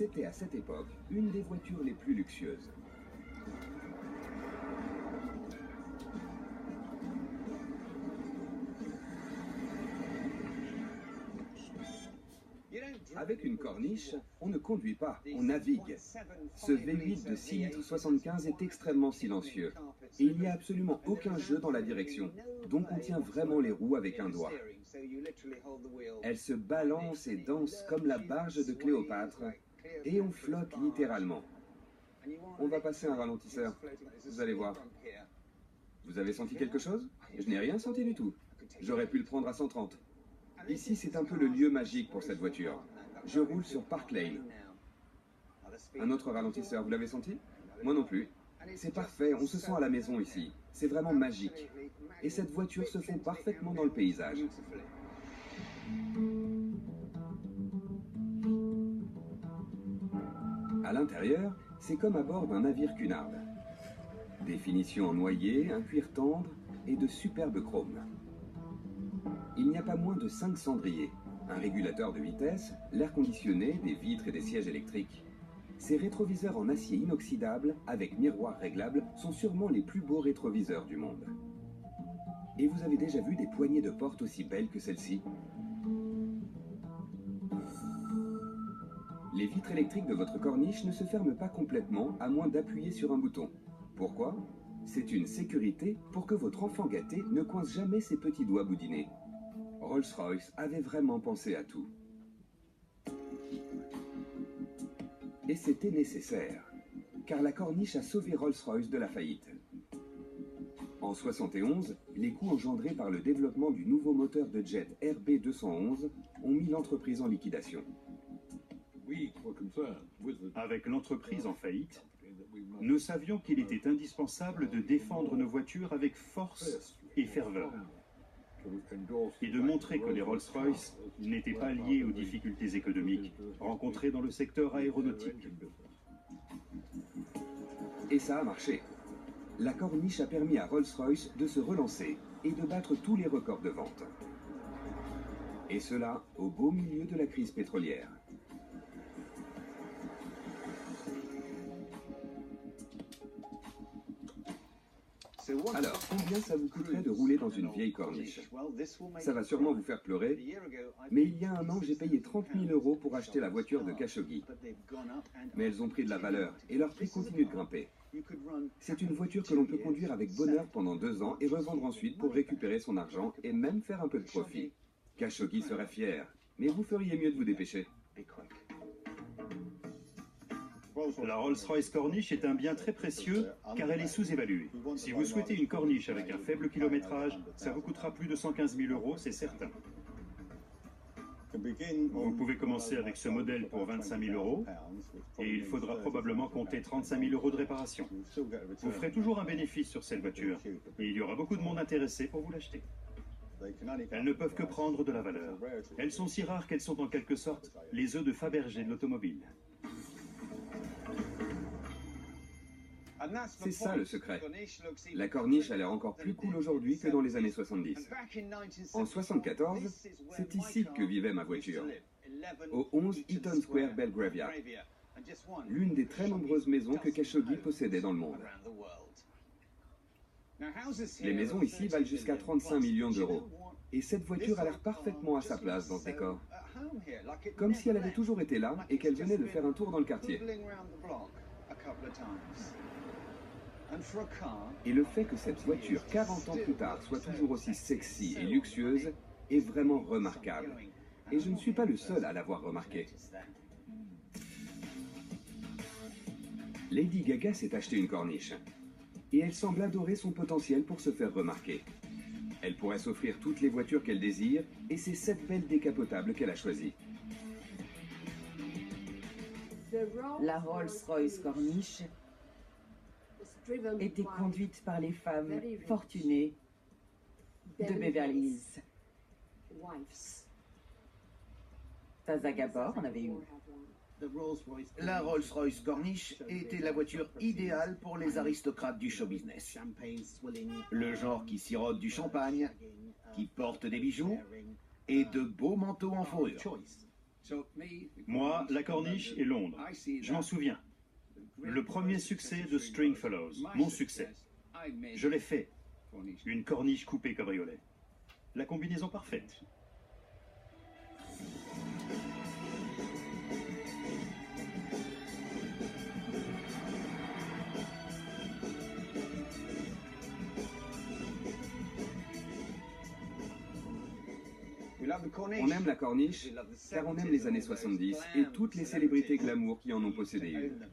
C'était à cette époque une des voitures les plus luxueuses. Avec une corniche, on ne conduit pas, on navigue. Ce V8 de 6 litres 75 est extrêmement silencieux et il n'y a absolument aucun jeu dans la direction, donc on tient vraiment les roues avec un doigt. Elle se balance et danse comme la barge de Cléopâtre et on flotte littéralement. On va passer un ralentisseur, vous allez voir. Vous avez senti quelque chose? Je n'ai rien senti du tout. J'aurais pu le prendre à 130. Ici, c'est un peu le lieu magique pour cette voiture. Je roule sur Park Lane. Un autre ralentisseur, vous l'avez senti? Moi non plus. C'est parfait, on se sent à la maison ici. C'est vraiment magique. Et cette voiture se fond parfaitement dans le paysage. À l'intérieur, c'est comme à bord d'un navire Cunard. Des finitions en noyer, un cuir tendre et de superbes chromes. Il n'y a pas moins de 5 cendriers, un régulateur de vitesse, l'air conditionné, des vitres et des sièges électriques. Ces rétroviseurs en acier inoxydable, avec miroir réglable, sont sûrement les plus beaux rétroviseurs du monde. Et vous avez déjà vu des poignées de porte aussi belles que celle-ci? Les vitres électriques de votre corniche ne se ferment pas complètement à moins d'appuyer sur un bouton. Pourquoi? C'est une sécurité pour que votre enfant gâté ne coince jamais ses petits doigts boudinés. Rolls-Royce avait vraiment pensé à tout. Et c'était nécessaire, car la corniche a sauvé Rolls-Royce de la faillite. En 71, les coûts engendrés par le développement du nouveau moteur de jet RB211 ont mis l'entreprise en liquidation. Avec l'entreprise en faillite, nous savions qu'il était indispensable de défendre nos voitures avec force et ferveur, et de montrer que les Rolls-Royce n'étaient pas liés aux difficultés économiques rencontrées dans le secteur aéronautique. Et ça a marché. La corniche a permis à Rolls-Royce de se relancer et de battre tous les records de vente. Et cela au beau milieu de la crise pétrolière. Alors, combien ça vous coûterait de rouler dans une vieille corniche? Ça va sûrement vous faire pleurer, mais il y a un an, j'ai payé 30 000 € pour acheter la voiture de Khashoggi. Mais elles ont pris de la valeur et leur prix continue de grimper. C'est une voiture que l'on peut conduire avec bonheur pendant 2 ans et revendre ensuite pour récupérer son argent et même faire un peu de profit. Khashoggi serait fier, mais vous feriez mieux de vous dépêcher. La Rolls-Royce Corniche est un bien très précieux car elle est sous-évaluée. Si vous souhaitez une corniche avec un faible kilométrage, ça vous coûtera plus de 115 000 €, c'est certain. Vous pouvez commencer avec ce modèle pour 25 000 € et il faudra probablement compter 35 000 € de réparation. Vous ferez toujours un bénéfice sur cette voiture et il y aura beaucoup de monde intéressé pour vous l'acheter. Elles ne peuvent que prendre de la valeur. Elles sont si rares qu'elles sont en quelque sorte les œufs de Fabergé de l'automobile. C'est ça le secret. La corniche a l'air encore plus cool aujourd'hui que dans les années 70. En 74, c'est ici que vivait ma voiture, au 11 Eaton Square, Belgravia, l'une des très nombreuses maisons que Khashoggi possédait dans le monde. Les maisons ici valent jusqu'à 35 millions €, et cette voiture a l'air parfaitement à sa place dans ce décor. Comme si elle avait toujours été là et qu'elle venait de faire un tour dans le quartier. Et le fait que cette voiture, 40 ans plus tard, soit toujours aussi sexy et luxueuse, est vraiment remarquable. Et je ne suis pas le seul à l'avoir remarqué. Lady Gaga s'est acheté une corniche. Et elle semble adorer son potentiel pour se faire remarquer. Elle pourrait s'offrir toutes les voitures qu'elle désire, et c'est cette belle décapotable qu'elle a choisie. La Rolls-Royce Corniche était conduite par les femmes fortunées de Beverly Hills. Taza Gabor en avait une. La Rolls-Royce Corniche était la voiture idéale pour les aristocrates du show business. Le genre qui sirote du champagne, qui porte des bijoux et de beaux manteaux en fourrure. Moi, la corniche et Londres. Je m'en souviens. Le premier succès de Stringfellows, mon succès. Je l'ai fait. Une corniche coupée cabriolet. La combinaison parfaite. On aime la corniche car on aime les années 70 et toutes les célébrités glamour qui en ont possédé une.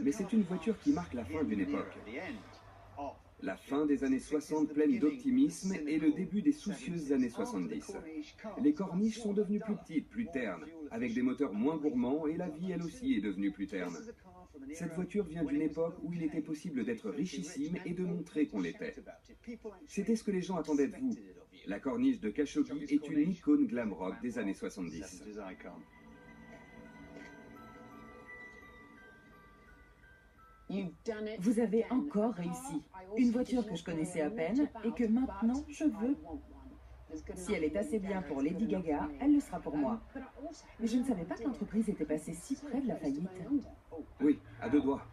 Mais c'est une voiture qui marque la fin d'une époque. La fin des années 60 pleine d'optimisme et le début des soucieuses années 70. Les corniches sont devenues plus petites, plus ternes, avec des moteurs moins gourmands et la vie elle aussi est devenue plus terne. Cette voiture vient d'une époque où il était possible d'être richissime et de montrer qu'on l'était. C'était ce que les gens attendaient de vous. La corniche de Khashoggi est une icône glam rock des années 70. Vous avez encore réussi. Une voiture que je connaissais à peine et que maintenant je veux. Si elle est assez bien pour Lady Gaga, elle le sera pour moi. Mais je ne savais pas que l'entreprise était passée si près de la faillite. Oui, à deux doigts.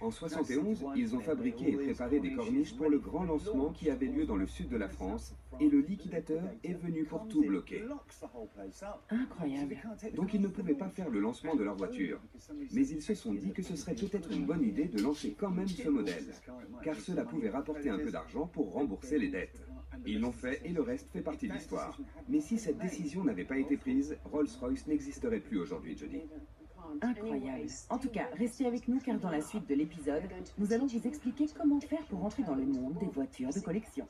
En 71, ils ont fabriqué et préparé des corniches pour le grand lancement qui avait lieu dans le sud de la France et le liquidateur est venu pour tout bloquer. Incroyable. Donc ils ne pouvaient pas faire le lancement de leur voiture. Mais ils se sont dit que ce serait peut-être une bonne idée de lancer quand même ce modèle, car cela pouvait rapporter un peu d'argent pour rembourser les dettes. Ils l'ont fait et le reste fait partie de l'histoire. Mais si cette décision n'avait pas été prise, Rolls-Royce n'existerait plus aujourd'hui, Jody. Incroyable. En tout cas, restez avec nous car dans la suite de l'épisode, nous allons vous expliquer comment faire pour entrer dans le monde des voitures de collection.